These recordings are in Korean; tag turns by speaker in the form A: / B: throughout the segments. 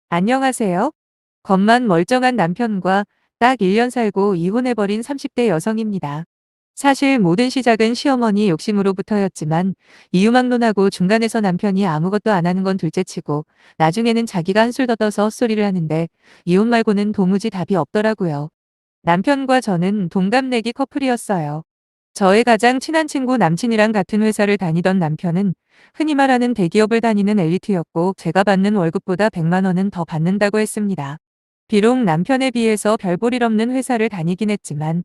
A: 안녕하세요. 겉만 멀쩡한 남편과 딱 1년 살고 이혼해버린 30대 여성입니다. 사실 모든 시작은 시어머니 욕심으로부터였지만 이유막론하고 중간에서 남편이 아무것도 안 하는 건 둘째치고 나중에는 자기가 한술 더 떠서 헛소리를 하는데 이혼 말고는 도무지 답이 없더라고요. 남편과 저는 동갑내기 커플이었어요. 저의 가장 친한 친구 남친이랑 같은 회사를 다니던 남편은 흔히 말하는 대기업을 다니는 엘리트였고 제가 받는 월급보다 100만 원은 더 받는다고 했습니다. 비록 남편에 비해서 별 볼 일 없는 회사를 다니긴 했지만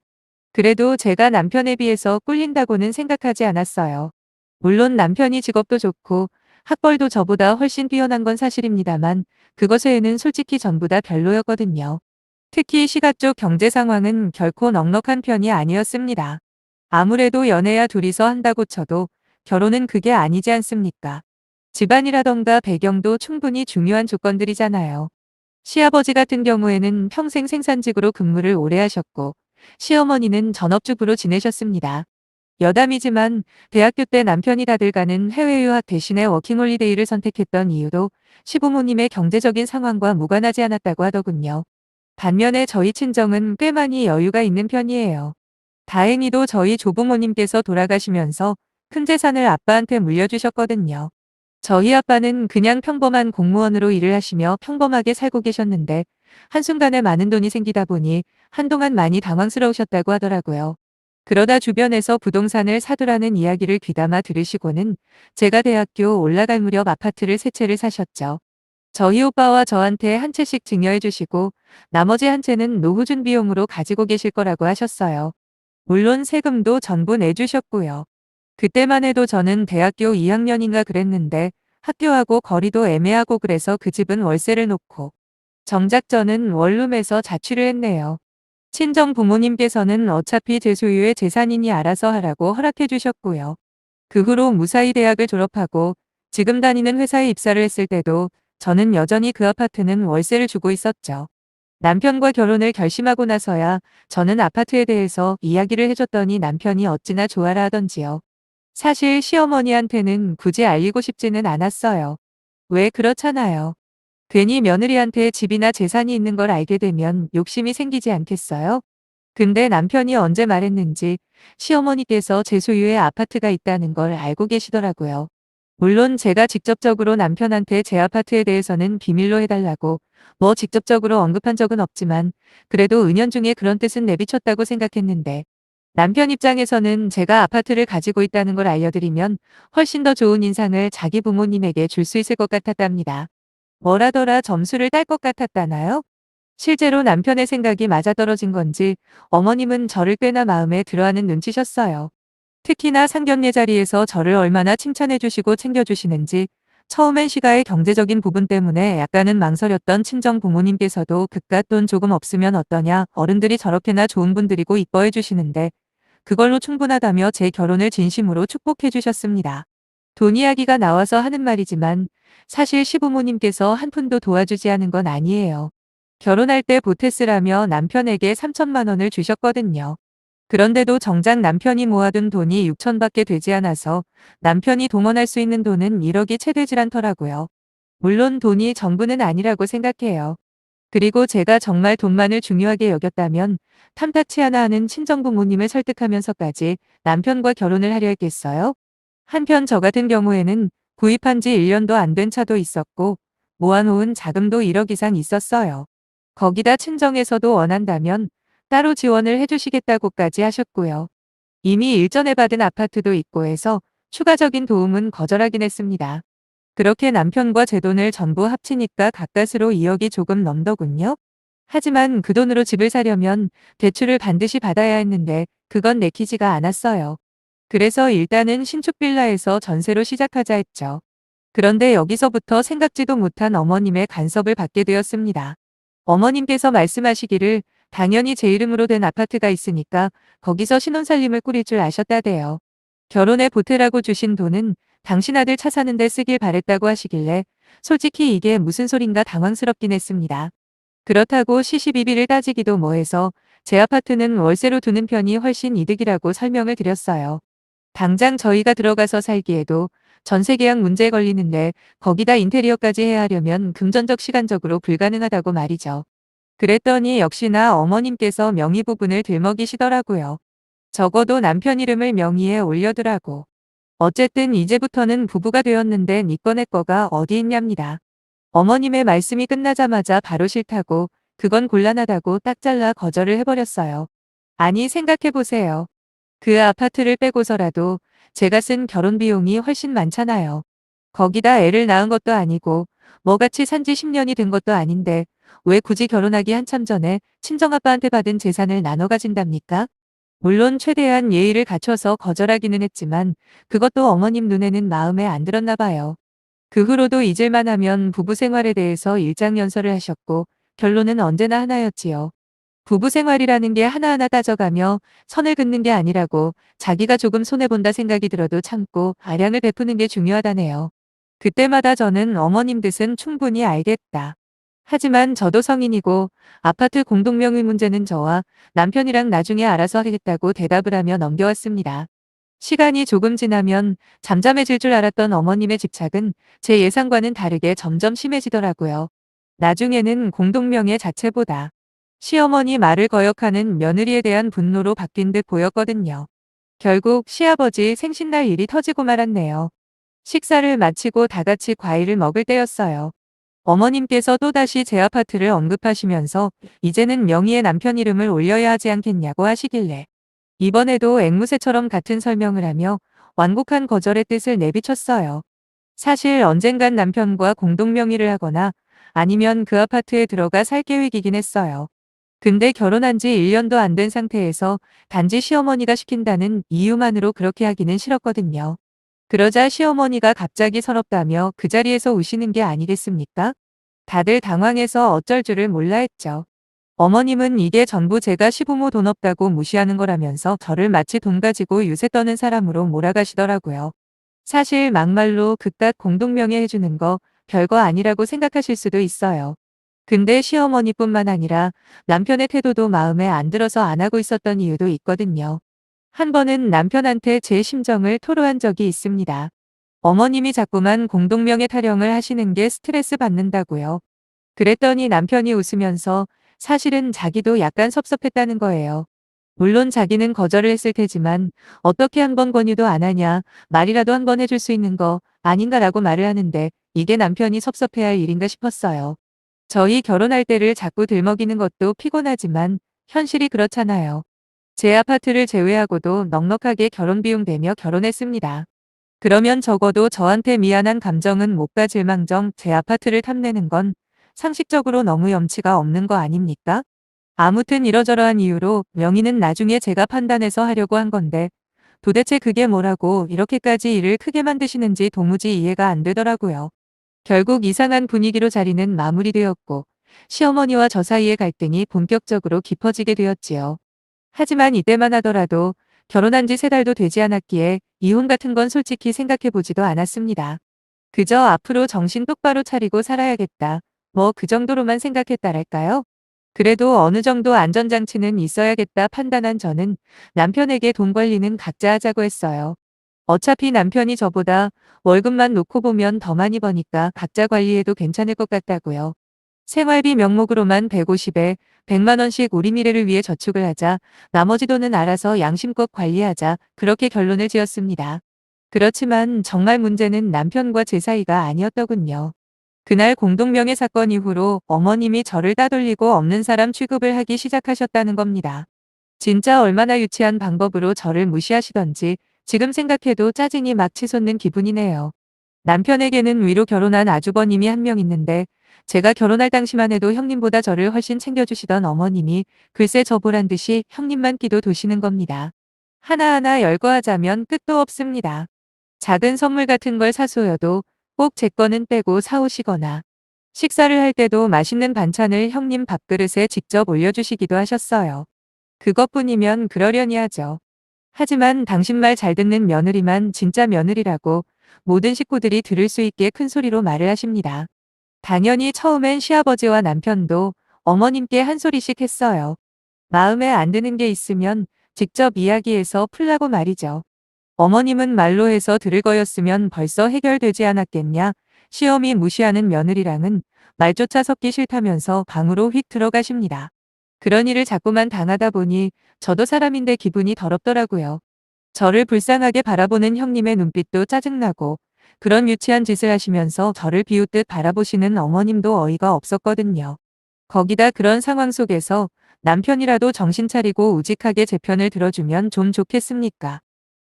A: 그래도 제가 남편에 비해서 꿀린다고는 생각하지 않았어요. 물론 남편이 직업도 좋고 학벌도 저보다 훨씬 뛰어난 건 사실입니다만 그것에는 솔직히 전부 다 별로였거든요. 특히 시가 쪽 경제 상황은 결코 넉넉한 편이 아니었습니다. 아무래도 연애야 둘이서 한다고 쳐도 결혼은 그게 아니지 않습니까? 집안이라던가 배경도 충분히 중요한 조건들이잖아요. 시아버지 같은 경우에는 평생 생산직으로 근무를 오래 하셨고 시어머니는 전업주부로 지내셨습니다. 여담이지만 대학교 때 남편이 다들 가는 해외 유학 대신에 워킹홀리데이를 선택했던 이유도 시부모님의 경제적인 상황과 무관하지 않았다고 하더군요. 반면에 저희 친정은 꽤 많이 여유가 있는 편이에요. 다행히도 저희 조부모님께서 돌아가시면서 큰 재산을 아빠한테 물려주셨거든요. 저희 아빠는 그냥 평범한 공무원으로 일을 하시며 평범하게 살고 계셨는데 한순간에 많은 돈이 생기다 보니 한동안 많이 당황스러우셨다고 하더라고요. 그러다 주변에서 부동산을 사두라는 이야기를 귀담아 들으시고는 제가 대학교 올라갈 무렵 아파트를 세 채를 사셨죠. 저희 오빠와 저한테 한 채씩 증여해 주시고 나머지 한 채는 노후 준비용으로 가지고 계실 거라고 하셨어요. 물론 세금도 전부 내주셨고요. 그때만 해도 저는 대학교 2학년인가 그랬는데 학교하고 거리도 애매하고 그래서 그 집은 월세를 놓고 정작 저는 원룸에서 자취를 했네요. 친정 부모님께서는 어차피 제 소유의 재산이니 알아서 하라고 허락해 주셨고요. 그 후로 무사히 대학을 졸업하고 지금 다니는 회사에 입사를 했을 때도 저는 여전히 그 아파트는 월세를 주고 있었죠. 남편과 결혼을 결심하고 나서야 저는 아파트에 대해서 이야기를 해줬더니 남편이 어찌나 좋아라 하던지요. 사실 시어머니한테는 굳이 알리고 싶지는 않았어요. 왜 그렇잖아요. 괜히 며느리한테 집이나 재산이 있는 걸 알게 되면 욕심이 생기지 않겠어요? 근데 남편이 언제 말했는지 시어머니께서 제 소유의 아파트가 있다는 걸 알고 계시더라고요. 물론 제가 직접적으로 남편한테 제 아파트에 대해서는 비밀로 해달라고 뭐 직접적으로 언급한 적은 없지만 그래도 은연중에 그런 뜻은 내비쳤다고 생각했는데 남편 입장에서는 제가 아파트를 가지고 있다는 걸 알려드리면 훨씬 더 좋은 인상을 자기 부모님에게 줄 수 있을 것 같았답니다. 뭐라더라 점수를 딸 것 같았다나요? 실제로 남편의 생각이 맞아떨어진 건지 어머님은 저를 꽤나 마음에 들어하는 눈치셨어요. 특히나 상견례 자리에서 저를 얼마나 칭찬해 주시고 챙겨주시는지 처음엔 시가의 경제적인 부분 때문에 약간은 망설였던 친정 부모님께서도 그깟 돈 조금 없으면 어떠냐 어른들이 저렇게나 좋은 분들이고 이뻐해 주시는데 그걸로 충분하다며 제 결혼을 진심으로 축복해 주셨습니다. 돈 이야기가 나와서 하는 말이지만 사실 시부모님께서 한 푼도 도와주지 않은 건 아니에요. 결혼할 때 보태쓰라며 남편에게 3천만 원을 주셨거든요. 그런데도 정작 남편이 모아둔 돈이 6천밖에 되지 않아서 남편이 동원할 수 있는 돈은 1억이 채 되질 않더라고요. 물론 돈이 전부는 아니라고 생각해요. 그리고 제가 정말 돈만을 중요하게 여겼다면 탐탁치 않아 하는 친정부모님을 설득하면서까지 남편과 결혼을 하려 했겠어요? 한편 저 같은 경우에는 구입한 지 1년도 안 된 차도 있었고 모아놓은 자금도 1억 이상 있었어요. 거기다 친정에서도 원한다면 따로 지원을 해주시겠다고까지 하셨고요. 이미 일전에 받은 아파트도 있고 해서 추가적인 도움은 거절하긴 했습니다. 그렇게 남편과 제 돈을 전부 합치니까 가까스로 2억이 조금 넘더군요. 하지만 그 돈으로 집을 사려면 대출을 반드시 받아야 했는데 그건 내키지가 않았어요. 그래서 일단은 신축 빌라에서 전세로 시작하자 했죠. 그런데 여기서부터 생각지도 못한 어머님의 간섭을 받게 되었습니다. 어머님께서 말씀하시기를 당연히 제 이름으로 된 아파트가 있으니까 거기서 신혼살림을 꾸릴 줄 아셨다대요. 결혼에 보태라고 주신 돈은 당신 아들 차 사는데 쓰길 바랬다고 하시길래 솔직히 이게 무슨 소린가 당황스럽긴 했습니다. 그렇다고 시시비비를 따지기도 뭐해서 제 아파트는 월세로 두는 편이 훨씬 이득이라고 설명을 드렸어요. 당장 저희가 들어가서 살기에도 전세 계약 문제에 걸리는데 거기다 인테리어까지 해야 하려면 금전적 시간적으로 불가능하다고 말이죠. 그랬더니 역시나 어머님께서 명의 부분을 들먹이시더라고요. 적어도 남편 이름을 명의에 올려두라고. 어쨌든 이제부터는 부부가 되었는데 니 꺼 내 거가 어디 있냐입니다. 어머님의 말씀이 끝나자마자 바로 싫다고, 그건 곤란하다고 딱 잘라 거절을 해버렸어요. 아니 생각해보세요. 그 아파트를 빼고서라도 제가 쓴 결혼 비용이 훨씬 많잖아요. 거기다 애를 낳은 것도 아니고 뭐같이 산지 10년이 된 것도 아닌데 왜 굳이 결혼하기 한참 전에 친정아빠한테 받은 재산을 나눠 가진답니까? 물론 최대한 예의를 갖춰서 거절하기는 했지만 그것도 어머님 눈에는 마음에 안 들었나 봐요. 그 후로도 잊을만 하면 부부 생활에 대해서 일장연설을 하셨고 결론은 언제나 하나였지요. 부부 생활이라는 게 하나하나 따져가며 선을 긋는 게 아니라고, 자기가 조금 손해본다 생각이 들어도 참고 아량을 베푸는 게 중요하다네요. 그때마다 저는 어머님 뜻은 충분히 알겠다. 하지만 저도 성인이고 아파트 공동명의 문제는 저와 남편이랑 나중에 알아서 하겠다고 대답을 하며 넘겨왔습니다. 시간이 조금 지나면 잠잠해질 줄 알았던 어머님의 집착은 제 예상과는 다르게 점점 심해지더라고요. 나중에는 공동명예 자체보다 시어머니 말을 거역하는 며느리에 대한 분노로 바뀐 듯 보였거든요. 결국 시아버지 생신날 일이 터지고 말았네요. 식사를 마치고 다 같이 과일을 먹을 때였어요. 어머님께서 또다시 제 아파트를 언급하시면서 이제는 명의의 남편 이름을 올려야 하지 않겠냐고 하시길래 이번에도 앵무새처럼 같은 설명을 하며 완곡한 거절의 뜻을 내비쳤어요. 사실 언젠간 남편과 공동명의를 하거나 아니면 그 아파트에 들어가 살 계획이긴 했어요. 근데 결혼한 지 1년도 안 된 상태에서 단지 시어머니가 시킨다는 이유만으로 그렇게 하기는 싫었거든요. 그러자 시어머니가 갑자기 서럽다며 그 자리에서 우시는 게 아니겠습니까? 다들 당황해서 어쩔 줄을 몰라 했죠. 어머님은 이게 전부 제가 시부모 돈 없다고 무시하는 거라면서 저를 마치 돈 가지고 유세 떠는 사람으로 몰아가시더라고요. 사실 막말로 그깟 공동명예 해주는 거 별거 아니라고 생각하실 수도 있어요. 근데 시어머니뿐만 아니라 남편의 태도도 마음에 안 들어서 안 하고 있었던 이유도 있거든요. 한 번은 남편한테 제 심정을 토로한 적이 있습니다. 어머님이 자꾸만 공동명예 타령을 하시는 게 스트레스 받는다고요. 그랬더니 남편이 웃으면서 사실은 자기도 약간 섭섭했다는 거예요. 물론 자기는 거절을 했을 테지만 어떻게 한 번 권유도 안 하냐, 말이라도 한 번 해줄 수 있는 거 아닌가라고 말을 하는데 이게 남편이 섭섭해야 할 일인가 싶었어요. 저희 결혼할 때를 자꾸 들먹이는 것도 피곤하지만 현실이 그렇잖아요. 제 아파트를 제외하고도 넉넉하게 결혼 비용 대며 결혼했습니다. 그러면 적어도 저한테 미안한 감정은 못 가질 망정 제 아파트를 탐내는 건 상식적으로 너무 염치가 없는 거 아닙니까? 아무튼 이러저러한 이유로 명의는 나중에 제가 판단해서 하려고 한 건데 도대체 그게 뭐라고 이렇게까지 일을 크게 만드시는지 도무지 이해가 안 되더라고요. 결국 이상한 분위기로 자리는 마무리되었고 시어머니와 저 사이의 갈등이 본격적으로 깊어지게 되었지요. 하지만 이때만 하더라도 결혼한 지 3달도 되지 않았기에 이혼 같은 건 솔직히 생각해 보지도 않았습니다. 그저 앞으로 정신 똑바로 차리고 살아야겠다. 뭐 그 정도로만 생각했다랄까요? 그래도 어느 정도 안전장치는 있어야겠다 판단한 저는 남편에게 돈 관리는 각자 하자고 했어요. 어차피 남편이 저보다 월급만 놓고 보면 더 많이 버니까 각자 관리해도 괜찮을 것 같다고요. 생활비 명목으로만 150에 100만 원씩 우리 미래를 위해 저축을 하자. 나머지 돈은 알아서 양심껏 관리하자. 그렇게 결론을 지었습니다. 그렇지만 정말 문제는 남편과 제 사이가 아니었더군요. 그날 공동명예 사건 이후로 어머님이 저를 따돌리고 없는 사람 취급을 하기 시작하셨다는 겁니다. 진짜 얼마나 유치한 방법으로 저를 무시하시던지 지금 생각해도 짜증이 막 치솟는 기분이네요. 남편에게는 위로 결혼한 아주버님이 한 명 있는데 제가 결혼할 당시만 해도 형님보다 저를 훨씬 챙겨주시던 어머님이 글쎄 저 보란 듯이 형님만 끼도 도시는 겁니다. 하나하나 열거하자면 끝도 없습니다. 작은 선물 같은 걸 사소여도 꼭 제 거는 빼고 사오시거나 식사를 할 때도 맛있는 반찬을 형님 밥그릇에 직접 올려주시기도 하셨어요. 그것뿐이면 그러려니 하죠. 하지만 당신 말 잘 듣는 며느리만 진짜 며느리라고 모든 식구들이 들을 수 있게 큰 소리로 말을 하십니다. 당연히 처음엔 시아버지와 남편도 어머님께 한 소리씩 했어요. 마음에 안 드는 게 있으면 직접 이야기해서 풀라고 말이죠. 어머님은 말로 해서 들을 거였으면 벌써 해결되지 않았겠냐. 시어미 무시하는 며느리랑은 말조차 섞기 싫다면서 방으로 휙 들어가십니다. 그런 일을 자꾸만 당하다 보니 저도 사람인데 기분이 더럽더라고요. 저를 불쌍하게 바라보는 형님의 눈빛도 짜증나고 그런 유치한 짓을 하시면서 저를 비웃듯 바라보시는 어머님도 어이가 없었거든요. 거기다 그런 상황 속에서 남편이라도 정신 차리고 우직하게 제 편을 들어주면 좀 좋겠습니까?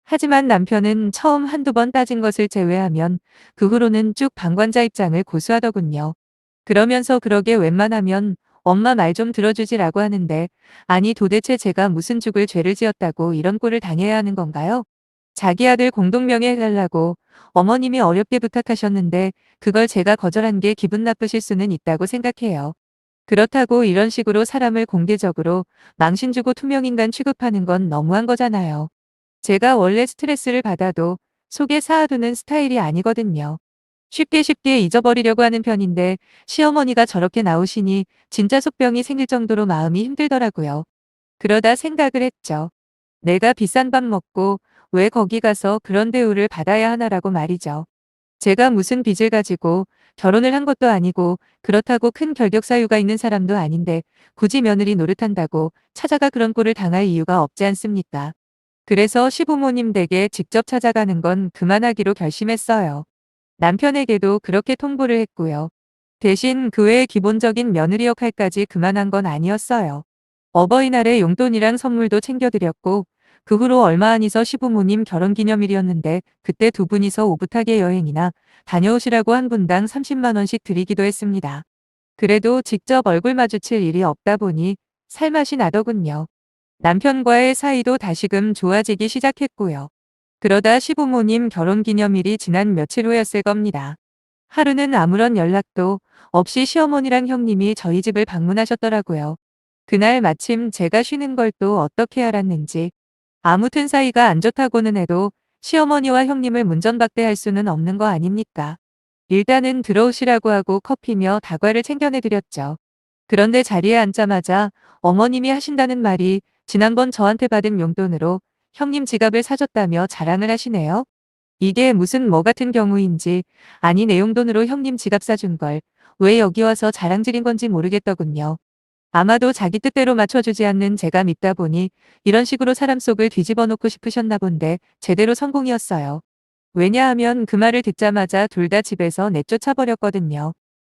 A: 하지만 남편은 처음 한두 번 따진 것을 제외하면 그 후로는 쭉 방관자 입장을 고수하더군요. 그러면서 그러게 웬만하면 엄마 말 좀 들어주지라고 하는데 아니 도대체 제가 무슨 죽을 죄를 지었다고 이런 꼴을 당해야 하는 건가요? 자기 아들 공동명예 해달라고 어머님이 어렵게 부탁하셨는데 그걸 제가 거절한 게 기분 나쁘실 수는 있다고 생각해요. 그렇다고 이런 식으로 사람을 공개적으로 망신 주고 투명인간 취급하는 건 너무한 거잖아요. 제가 원래 스트레스를 받아도 속에 쌓아두는 스타일이 아니거든요. 쉽게 쉽게 잊어버리려고 하는 편인데 시어머니가 저렇게 나오시니 진짜 속병이 생길 정도로 마음이 힘들더라고요. 그러다 생각을 했죠. 내가 비싼 밥 먹고 왜 거기 가서 그런 대우를 받아야 하나라고 말이죠. 제가 무슨 빚을 가지고 결혼을 한 것도 아니고 그렇다고 큰 결격 사유가 있는 사람도 아닌데 굳이 며느리 노릇한다고 찾아가 그런 꼴을 당할 이유가 없지 않습니까? 그래서 시부모님 댁에 직접 찾아가는 건 그만하기로 결심했어요. 남편에게도 그렇게 통보를 했고요. 대신 그 외의 기본적인 며느리 역할까지 그만한 건 아니었어요. 어버이날에 용돈이랑 선물도 챙겨드렸고 그 후로 얼마 안 있어 시부모님 결혼기념일이었는데 그때 두 분이서 오붓하게 여행이나 다녀오시라고 한 분당 30만 원씩 드리기도 했습니다. 그래도 직접 얼굴 마주칠 일이 없다 보니 살맛이 나더군요. 남편과의 사이도 다시금 좋아지기 시작했고요. 그러다 시부모님 결혼기념일이 지난 며칠 후였을 겁니다. 하루는 아무런 연락도 없이 시어머니랑 형님이 저희 집을 방문하셨더라고요. 그날 마침 제가 쉬는 걸 또 어떻게 알았는지 아무튼 사이가 안 좋다고는 해도 시어머니와 형님을 문전박대할 수는 없는 거 아닙니까? 일단은 들어오시라고 하고 커피며 다과를 챙겨내드렸죠. 그런데 자리에 앉자마자 어머님이 하신다는 말이 지난번 저한테 받은 용돈으로 형님 지갑을 사줬다며 자랑을 하시네요. 이게 무슨 뭐 같은 경우인지 아니 내 용돈으로 형님 지갑 사준 걸 왜 여기 와서 자랑질인 건지 모르겠더군요. 아마도 자기 뜻대로 맞춰주지 않는 제가 밉다 보니 이런 식으로 사람 속을 뒤집어 놓고 싶으셨나 본데 제대로 성공이었어요. 왜냐하면 그 말을 듣자마자 둘 다 집에서 내쫓아 버렸거든요.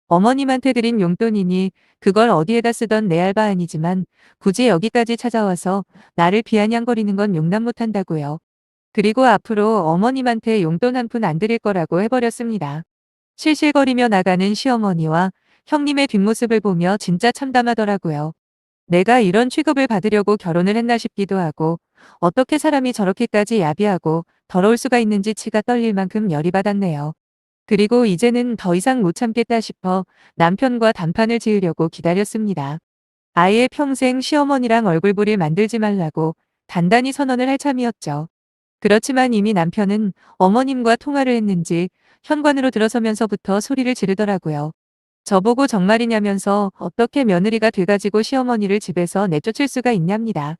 A: 어머님한테 드린 용돈이니 그걸 어디에다 쓰던 내 알바 아니지만 굳이 여기까지 찾아와서 나를 비아냥거리는 건 용납 못한다고요. 그리고 앞으로 어머님한테 용돈 한 푼 안 드릴 거라고 해버렸습니다. 실실거리며 나가는 시어머니와 형님의 뒷모습을 보며 진짜 참담하더라고요. 내가 이런 취급을 받으려고 결혼을 했나 싶기도 하고 어떻게 사람이 저렇게까지 야비하고 더러울 수가 있는지 치가 떨릴 만큼 열이 받았네요. 그리고 이제는 더 이상 못 참겠다 싶어 남편과 단판을 지으려고 기다렸습니다. 아예 평생 시어머니랑 얼굴보를 만들지 말라고 단단히 선언을 할 참이었죠. 그렇지만 이미 남편은 어머님과 통화를 했는지 현관으로 들어서면서부터 소리를 지르더라고요. 저보고 정말이냐면서 어떻게 며느리가 돼가지고 시어머니를 집에서 내쫓을 수가 있냐입니다.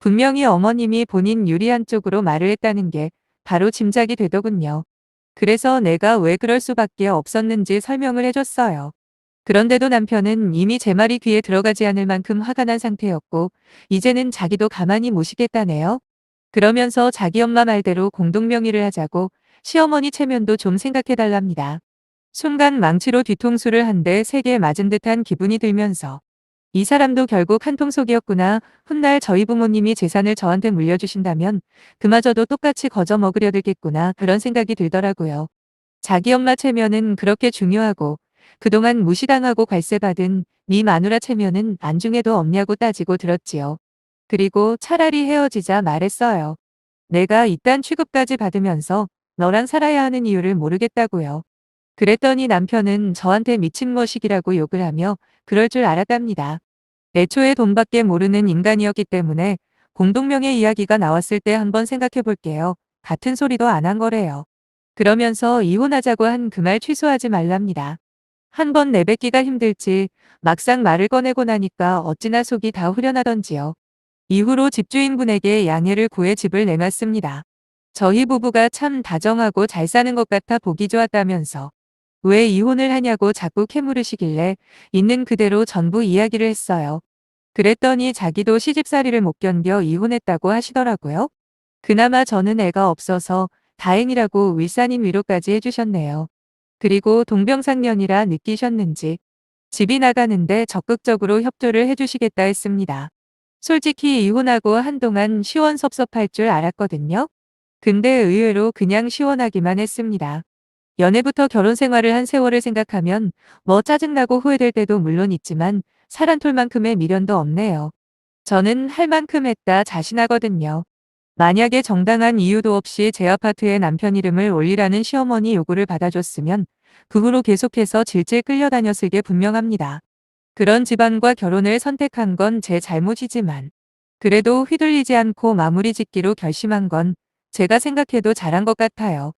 A: 분명히 어머님이 본인 유리한 쪽으로 말을 했다는 게 바로 짐작이 되더군요. 그래서 내가 왜 그럴 수밖에 없었는지 설명을 해줬어요. 그런데도 남편은 이미 제 말이 귀에 들어가지 않을 만큼 화가 난 상태였고 이제는 자기도 가만히 모시겠다네요. 그러면서 자기 엄마 말대로 공동명의를 하자고 시어머니 체면도 좀 생각해달랍니다. 순간 망치로 뒤통수를 한 대 세게 맞은 듯한 기분이 들면서 이 사람도 결국 한통속이었구나. 훗날 저희 부모님이 재산을 저한테 물려주신다면 그마저도 똑같이 거저 먹으려 들겠구나. 그런 생각이 들더라고요. 자기 엄마 체면은 그렇게 중요하고 그동안 무시당하고 괄세받은 네 마누라 체면은 안중에도 없냐고 따지고 들었지요. 그리고 차라리 헤어지자 말했어요. 내가 이딴 취급까지 받으면서 너랑 살아야 하는 이유를 모르겠다고요. 그랬더니 남편은 저한테 미친 머시기라고 욕을 하며 그럴 줄 알았답니다. 애초에 돈밖에 모르는 인간이었기 때문에 공동명의 이야기가 나왔을 때 한번 생각해 볼게요. 같은 소리도 안 한 거래요. 그러면서 이혼하자고 한 그 말 취소하지 말랍니다. 한번 내뱉기가 힘들지 막상 말을 꺼내고 나니까 어찌나 속이 다 후련하던지요. 이후로 집주인분에게 양해를 구해 집을 내놨습니다. 저희 부부가 참 다정하고 잘 사는 것 같아 보기 좋았다면서 왜 이혼을 하냐고 자꾸 캐물으시길래 있는 그대로 전부 이야기를 했어요. 그랬더니 자기도 시집살이를 못 견뎌 이혼했다고 하시더라고요. 그나마 저는 애가 없어서 다행이라고 윗사님 위로까지 해주셨네요. 그리고 동병상련이라 느끼셨는지 집이 나가는데 적극적으로 협조를 해주시겠다 했습니다. 솔직히 이혼하고 한동안 시원섭섭할 줄 알았거든요. 근데 의외로 그냥 시원하기만 했습니다. 연애부터 결혼 생활을 한 세월을 생각하면 뭐 짜증나고 후회될 때도 물론 있지만 살한톨만큼의 미련도 없네요. 저는 할 만큼 했다 자신하거든요. 만약에 정당한 이유도 없이 제 아파트에 남편 이름을 올리라는 시어머니 요구를 받아줬으면 그 후로 계속해서 질질 끌려다녔을 게 분명합니다. 그런 집안과 결혼을 선택한 건 제 잘못이지만 그래도 휘둘리지 않고 마무리 짓기로 결심한 건 제가 생각해도 잘한 것 같아요.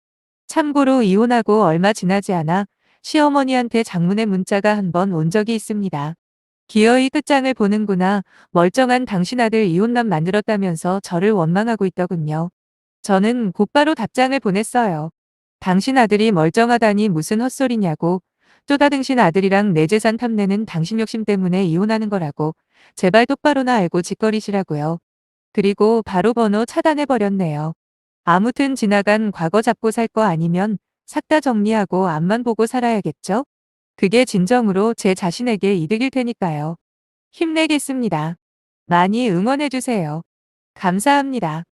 A: 참고로 이혼하고 얼마 지나지 않아 시어머니한테 장문의 문자가 한 번 온 적이 있습니다. 기어이 끝장을 보는구나. 멀쩡한 당신 아들 이혼남 만들었다면서 저를 원망하고 있더군요. 저는 곧바로 답장을 보냈어요. 당신 아들이 멀쩡하다니 무슨 헛소리냐고. 쪼다등신 아들이랑 내 재산 탐내는 당신 욕심 때문에 이혼하는 거라고. 제발 똑바로나 알고 짓거리시라고요. 그리고 바로 번호 차단해버렸네요. 아무튼 지나간 과거 잡고 살 거 아니면 싹 다 정리하고 앞만 보고 살아야겠죠? 그게 진정으로 제 자신에게 이득일 테니까요. 힘내겠습니다. 많이 응원해주세요. 감사합니다.